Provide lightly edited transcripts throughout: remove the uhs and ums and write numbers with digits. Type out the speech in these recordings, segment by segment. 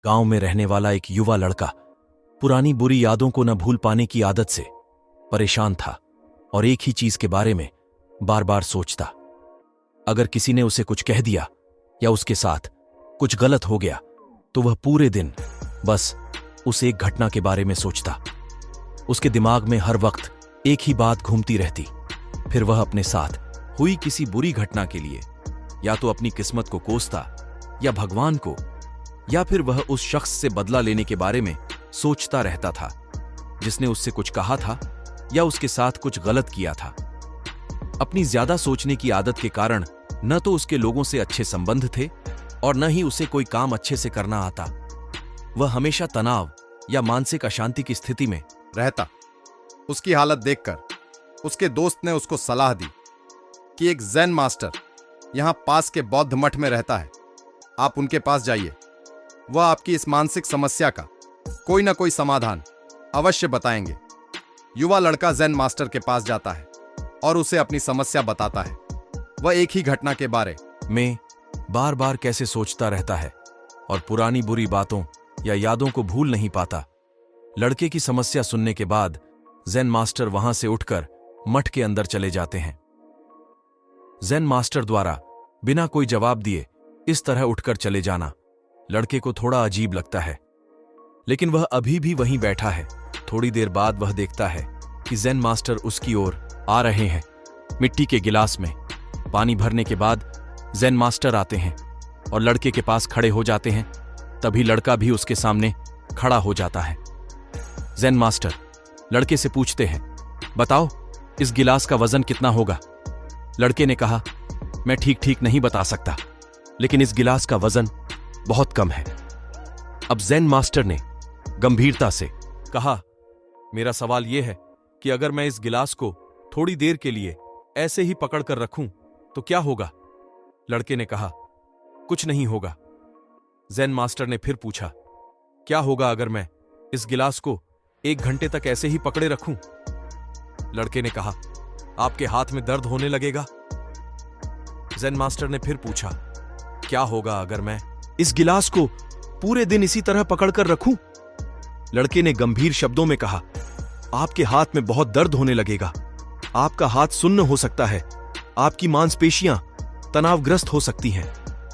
गांव में रहने वाला एक युवा लड़का पुरानी बुरी यादों को न भूल पाने की आदत से परेशान था और एक ही चीज के बारे में बार बार सोचता। अगर किसी ने उसे कुछ कह दिया या उसके साथ कुछ गलत हो गया तो वह पूरे दिन बस उस एक घटना के बारे में सोचता। उसके दिमाग में हर वक्त एक ही बात घूमती रहती। फिर वह अपने साथ हुई किसी बुरी घटना के लिए या तो अपनी किस्मत को कोसता या भगवान को, या फिर वह उस शख्स से बदला लेने के बारे में सोचता रहता था जिसने उससे कुछ कहा था या उसके साथ कुछ गलत किया था। अपनी ज्यादा सोचने की आदत के कारण न तो उसके लोगों से अच्छे संबंध थे और न ही उसे कोई काम अच्छे से करना आता। वह हमेशा तनाव या मानसिक अशांति की स्थिति में रहता। उसकी हालत देखकर उसके दोस्त ने उसको सलाह दी कि एक ज़ेन मास्टर यहां पास के बौद्ध मठ में रहता है, आप उनके पास जाइए। वह आपकी इस मानसिक समस्या का कोई ना कोई समाधान अवश्य बताएंगे। युवा लड़का ज़ेन मास्टर के पास जाता है और उसे अपनी समस्या बताता है। वह एक ही घटना के बारे में बार बार कैसे सोचता रहता है और पुरानी बुरी बातों या यादों को भूल नहीं पाता। लड़के की समस्या सुनने के बाद ज़ेन मास्टर वहां से उठकर मठ के अंदर चले जाते हैं। ज़ेन मास्टर द्वारा बिना कोई जवाब दिए इस तरह उठकर चले जाना लड़के को थोड़ा अजीब लगता है, लेकिन वह अभी भी वहीं बैठा है। थोड़ी देर बाद वह देखता है कि ज़ेन मास्टर उसकी ओर आ रहे हैं। मिट्टी के गिलास में पानी भरने के बाद ज़ेन मास्टर आते हैं और लड़के के पास खड़े हो जाते हैं। तभी लड़का भी उसके सामने खड़ा हो जाता है। ज़ेन मास्टर लड़के से पूछते हैं, बताओ इस गिलास का वजन कितना होगा? लड़के ने कहा, मैं ठीक नहीं बता सकता, लेकिन इस गिलास का वजन बहुत कम है। अब ज़ेन मास्टर ने गंभीरता से कहा, मेरा सवाल यह है कि अगर मैं इस गिलास को थोड़ी देर के लिए ऐसे ही पकड़ कर रखूं तो क्या होगा? लड़के ने कहा, कुछ नहीं होगा। ज़ेन मास्टर ने फिर पूछा, क्या होगा अगर मैं इस गिलास को 1 घंटे तक ऐसे ही पकड़े रखूं? लड़के ने कहा, आपके हाथ में दर्द होने लगेगा। ज़ेन मास्टर ने फिर पूछा, क्या होगा अगर मैं इस गिलास को पूरे दिन इसी तरह पकड़कर रखूं? लड़के ने गंभीर शब्दों में कहा, आपके हाथ में बहुत दर्द होने लगेगा। आपका हाथ सुन्न हो सकता है, आपकी मांसपेशियां तनावग्रस्त हो सकती हैं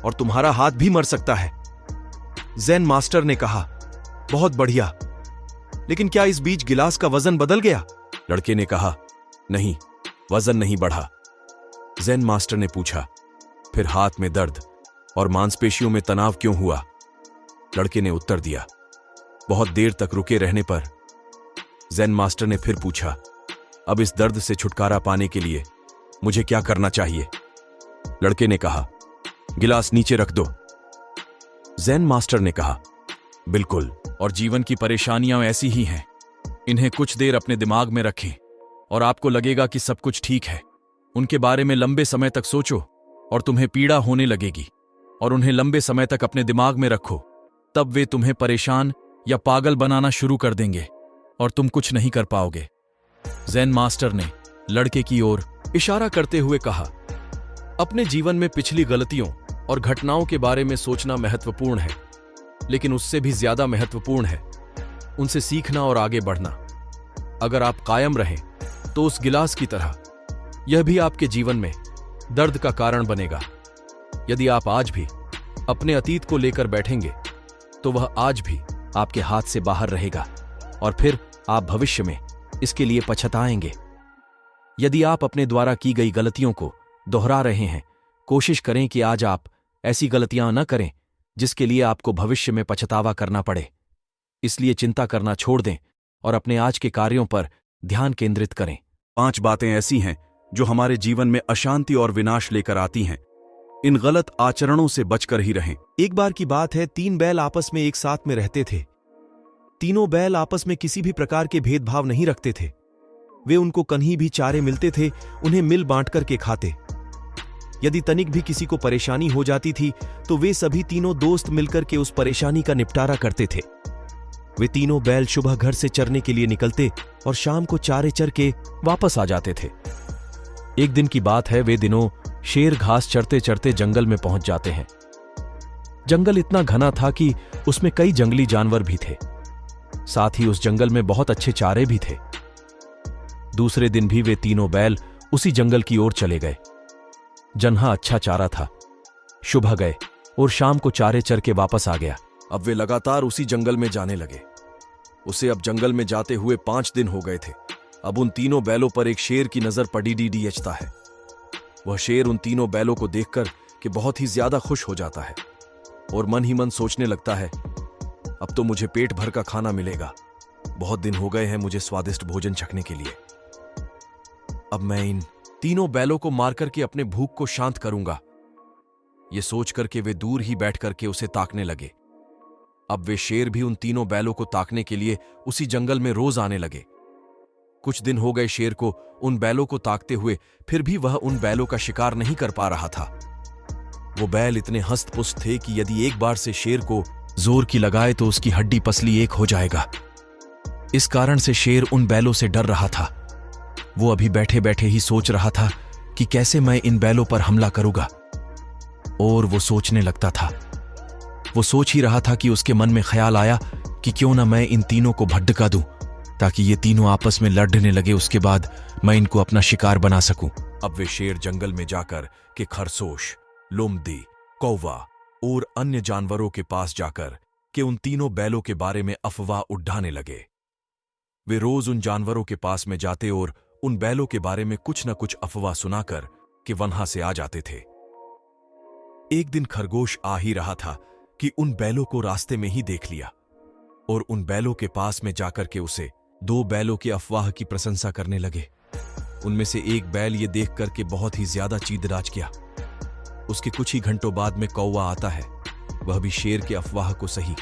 और तुम्हारा हाथ भी मर सकता है। ज़ेन मास्टर ने कहा, बहुत बढ़िया, लेकिन क्या इस बीच गिलास का वजन बदल गया? लड़के ने कहा, नहीं, वजन नहीं बढ़ा। ज़ेन मास्टर ने पूछा, फिर हाथ में दर्द और मांसपेशियों में तनाव क्यों हुआ? लड़के ने उत्तर दिया। बहुत देर तक रुके रहने पर ज़ेन मास्टर ने फिर पूछा, अब इस दर्द से छुटकारा पाने के लिए मुझे क्या करना चाहिए? लड़के ने कहा, गिलास नीचे रख दो। ज़ेन मास्टर ने कहा, बिल्कुल, और जीवन की परेशानियां ऐसी ही हैं। इन्हें कुछ देर अपने दिमाग में रखें और आपको लगेगा कि सब कुछ ठीक है। उनके बारे में लंबे समय तक सोचो और तुम्हें पीड़ा होने लगेगी, और उन्हें लंबे समय तक अपने दिमाग में रखो, तब वे तुम्हें परेशान या पागल बनाना शुरू कर देंगे और तुम कुछ नहीं कर पाओगे। ज़ेन मास्टर ने लड़के की ओर इशारा करते हुए कहा, अपने जीवन में पिछली गलतियों और घटनाओं के बारे में सोचना महत्वपूर्ण है, लेकिन उससे भी ज्यादा महत्वपूर्ण है उनसे सीखना और आगे बढ़ना। अगर आप कायम रहें तो उस गिलास की तरह यह भी आपके जीवन में दर्द का कारण बनेगा। यदि आप आज भी अपने अतीत को लेकर बैठेंगे तो वह आज भी आपके हाथ से बाहर रहेगा और फिर आप भविष्य में इसके लिए पछताएंगे। यदि आप अपने द्वारा की गई गलतियों को दोहरा रहे हैं, कोशिश करें कि आज आप ऐसी गलतियां न करें जिसके लिए आपको भविष्य में पछतावा करना पड़े। इसलिए चिंता करना छोड़ दें और अपने आज के कार्यों पर ध्यान केंद्रित करें। 5 बातें ऐसी हैं जो हमारे जीवन में अशांति और विनाश लेकर आती हैं। इन गलत आचरणों से बचकर ही रहें। एक बार की बात है, 3 बैल आपस में एक साथ में रहते थे। तीनों बैल आपस में किसी भी प्रकार के भेदभाव नहीं रखते थे। वे उनको कहीं भी चारे मिलते थे उन्हें मिल बांट करके खाते। यदि तनिक भी किसी को परेशानी हो जाती थी तो वे सभी तीनों दोस्त मिलकर के उस परेशानी का निपटारा करते थे। वे तीनों बैल सुबह घर से चरने के लिए निकलते और शाम को चारे चर के वापस आ जाते थे। एक दिन की बात है, वे दिनों शेर घास चरते चरते जंगल में पहुंच जाते हैं। जंगल इतना घना था कि उसमें कई जंगली जानवर भी थे। साथ ही उस जंगल में बहुत अच्छे चारे भी थे। दूसरे दिन भी वे तीनों बैल उसी जंगल की ओर चले गए। जन्हा अच्छा चारा था। सुबह गए और शाम को चारे चर के वापस आ गया। अब वे लगातार उसी जंगल में जाने लगे। उसे अब जंगल में जाते हुए 5 दिन हो गए थे। अब उन तीनों बैलों पर एक शेर की नजर पड़ी डीडीएचता है। वह शेर उन तीनों बैलों को देखकर कि बहुत ही ज्यादा खुश हो जाता है और मन ही मन सोचने लगता है, अब तो मुझे पेट भर का खाना मिलेगा। बहुत दिन हो गए हैं मुझे स्वादिष्ट भोजन चखने के लिए। अब मैं इन तीनों बैलों को मार करके अपने भूख को शांत करूंगा। ये सोच करके वे दूर ही बैठ करके उसे ताकने लगे। अब वे शेर भी उन तीनों बैलों को ताकने के लिए उसी जंगल में रोज आने लगे। कुछ दिन हो गए शेर को उन बैलों को ताकते हुए, फिर भी वह उन बैलों का शिकार नहीं कर पा रहा था। वो बैल इतने हष्ट-पुष्ट थे कि यदि एक बार से शेर को जोर की लगाए तो उसकी हड्डी पसली एक हो जाएगा। इस कारण से शेर उन बैलों से डर रहा था। वो अभी बैठे बैठे ही सोच रहा था कि कैसे मैं इन बैलों पर हमला करूंगा। और वो सोचने लगता था। वो सोच ही रहा था कि उसके मन में ख्याल आया कि क्यों ना मैं इन तीनों को भड़का दूं, ताकि ये तीनों आपस में लड़ने लगे। उसके बाद मैं इनको अपना शिकार बना सकूं। अब वे शेर जंगल में जाकर के खरगोश, लोमड़ी, कौवा और अन्य जानवरों के पास जाकर के उन तीनों बैलों के बारे में अफवाह उड़ाने लगे। वे रोज उन जानवरों के पास में जाते और उन बैलों के बारे में कुछ न कुछ अफवाह सुनाकर के वहां से आ जाते थे। एक दिन खरगोश आ ही रहा था कि उन बैलों को रास्ते में ही देख लिया और उन बैलों के पास में जाकर के उसे 2 बैलों की अफवाह की प्रशंसा करने लगे। उनमें से एक बैल ये देख करके बहुत ही ज्यादा चीदराज किया। उसके कुछ ही घंटों बाद में कौवा आता है। वह भी शेर के अफवाह को सही